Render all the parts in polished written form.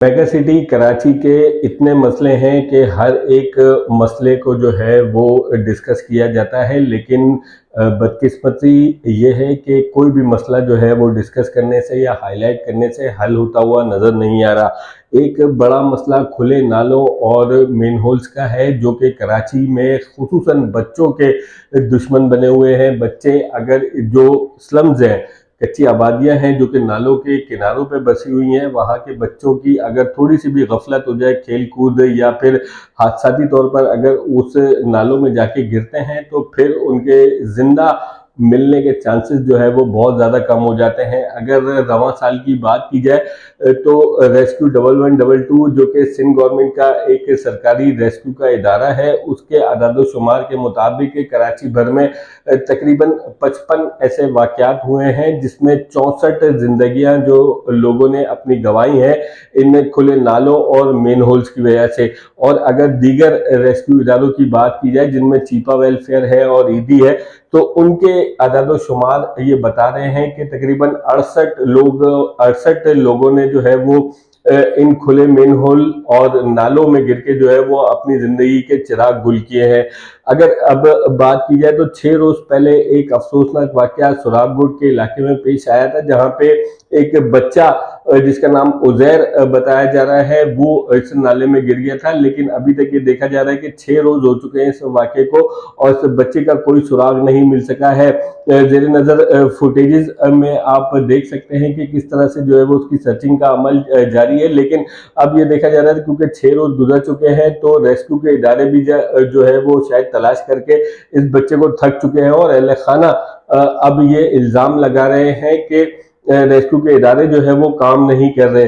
Mega city Karachi के इतने मसले हैं कि हर एक मसले को जो है वो डिस्कस किया जाता है, लेकिन बदकिस्मती ये है कि कोई भी मसला जो है वो डिस्कस करने से या हाईलाइट करने से हल होता हुआ नज़र नहीं आ रहा। एक बड़ा मसला खुले नालों और मेन होल्स का है, जो कि कराची में खुसूसन बच्चों के दुश्मन बने हुए हैं। बच्चे अगर जो स्लम्स हैं, कच्ची आबादियां हैं जो कि नालों के किनारों पे बसी हुई हैं, वहाँ के बच्चों की अगर थोड़ी सी भी गफलत हो जाए, खेल कूद या फिर हादसाती तौर पर अगर उस नालों में जाके गिरते हैं तो फिर उनके जिंदा मिलने के चांसेस जो है वो बहुत ज़्यादा कम हो जाते हैं। अगर रवां साल की बात की जाए तो रेस्क्यू 1112 जो कि सिंध गवर्नमेंट का एक सरकारी रेस्क्यू का इदारा है, उसके अदाद शुमार के मुताबिक कराची भर में तकरीबन 55 ऐसे वाक़यात हुए हैं, जिसमें 64 जिंदगियां जो लोगों ने अपनी गंवाई हैं इन खुले नालों और मेन होल्स की वजह से। और अगर दीगर रेस्क्यू इदारों की बात की जाए, जिनमें चीपा वेलफेयर है और ईदी है, तो उनके अदाद शुमार ये बता रहे हैं कि तकरीबन 68 लोगों ने जो है वो इन खुले मेन होल और नालों में गिर के जो है वो अपनी जिंदगी के चिराग गुल किए हैं। अगर अब बात की जाए तो 6 रोज पहले एक अफसोसनाक वाकया सुराबगुट के इलाके में पेश आया था, जहां पे एक बच्चा जिसका नाम उजैर बताया जा रहा है, वो इस नाले में गिर गया था। लेकिन अभी तक ये देखा जा रहा है कि 6 रोज हो चुके हैं इस वाकये को और इस बच्चे का कोई सुराग नहीं मिल सका है। जेर नजर फुटेजेस में आप देख सकते हैं कि किस तरह से जो है वो उसकी सर्चिंग का अमल जारी है, लेकिन अब ये देखा जा रहा है क्योंकि 6 रोज गुजर चुके हैं तो रेस्क्यू के इदारे भी जो है वो शायद तलाश करके इस बच्चे को थक चुके हैं। और अहले खाना अब ये इल्जाम लगा रहे हैं कि रेस्क्यू के इदारे जो है वो काम नहीं कर रहे।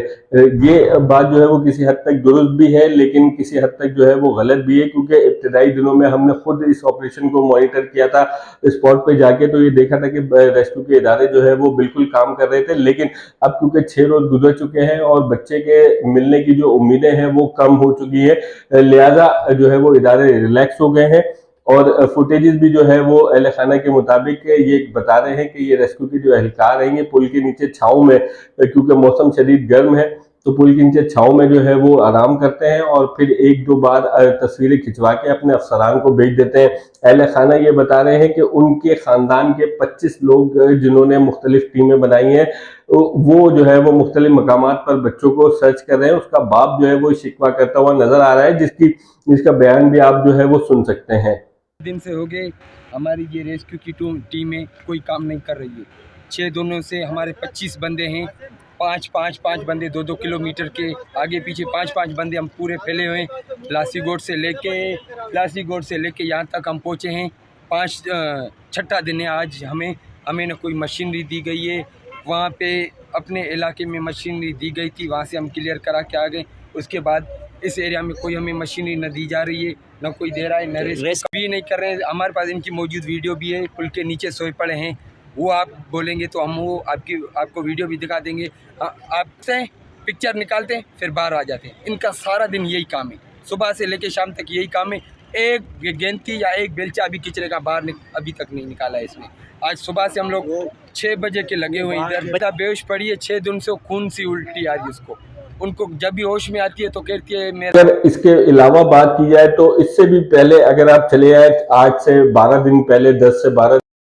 ये बात जो है वो किसी हद तक दुरुस्त भी है, लेकिन किसी हद तक जो है वो गलत भी है, क्योंकि इब्तदाई दिनों में हमने खुद इस ऑपरेशन को मॉनिटर किया था स्पॉट पे जाके, तो ये देखा था कि रेस्क्यू के इदारे जो है वो बिल्कुल काम कर रहे थे। लेकिन अब क्योंकि 6 रोज गुजर चुके हैं और बच्चे के मिलने की जो उम्मीदें हैं वो कम हो चुकी है, लिहाजा जो है वो इदारे रिलैक्स हो गए हैं। और फुटेजेस भी जो है वो अहले खाना के मुताबिक ये बता रहे हैं कि ये रेस्क्यू के जो एहलकार हैं ये पुल के नीचे छाँव में, क्योंकि मौसम शदीद गर्म है तो पुल के नीचे छाँव में जो है वो आराम करते हैं और फिर एक दो बार तस्वीरें खिंचवा के अपने अफसरान को भेज देते हैं। अहले खाना ये बता रहे हैं कि उनके खानदान के 25 लोग जिन्होंने मुख्तलिफ टीमें बनाई हैं, वो जो है वो मुख्तलिफ मकामात पर बच्चों को सर्च कर रहे हैं। उसका बाप जो है वो शिकवा करता हुआ नजर आ रहा है, जिसका बयान भी आप जो है वो सुन सकते हैं। दिन से हो गए हमारी ये रेस्क्यू की टीमें कोई काम नहीं कर रही है। 6 दिनों से हमारे 25 बंदे हैं, पाँच बंदे 2-2 किलोमीटर के आगे पीछे 5-5 बंदे हम पूरे फैले हुए हैं। लासीगोट से लेके यहाँ तक हम पहुँचे हैं। 6ठा दिन है आज। हमें न कोई मशीनरी दी गई है। वहाँ पे अपने इलाके में मशीनरी दी गई थी, वहाँ से हम क्लियर करा के आ गए। उसके बाद इस एरिया में कोई हमें मशीनरी न दी जा रही है, न कोई दे रहा है, न रेस्क्यू भी नहीं कर रहे हैं। हमारे पास इनकी मौजूद वीडियो भी है, पुल के नीचे सोए पड़े हैं। वो आप बोलेंगे तो हम वो आपको वीडियो भी दिखा देंगे। आपसे पिक्चर निकालते हैं फिर बाहर आ जाते हैं। इनका सारा दिन यही काम है, सुबह से लेकर शाम तक यही काम है। एक गेंदती या एक बेलचा अभी किचरे का बाहर अभी तक नहीं निकाला है इसने। आज सुबह से हम लोग 6 बजे के लगे हुए इधर। बता बेहोश पड़ी है, 6 दिन से खून सी उल्टी आ रही है उसको। उनको जब भी होश में आती है तो कहती है मेरा। अगर इसके अलावा बात की जाए तो इससे भी पहले अगर आप चले आए, आज से 12 दिन पहले, 10 से 12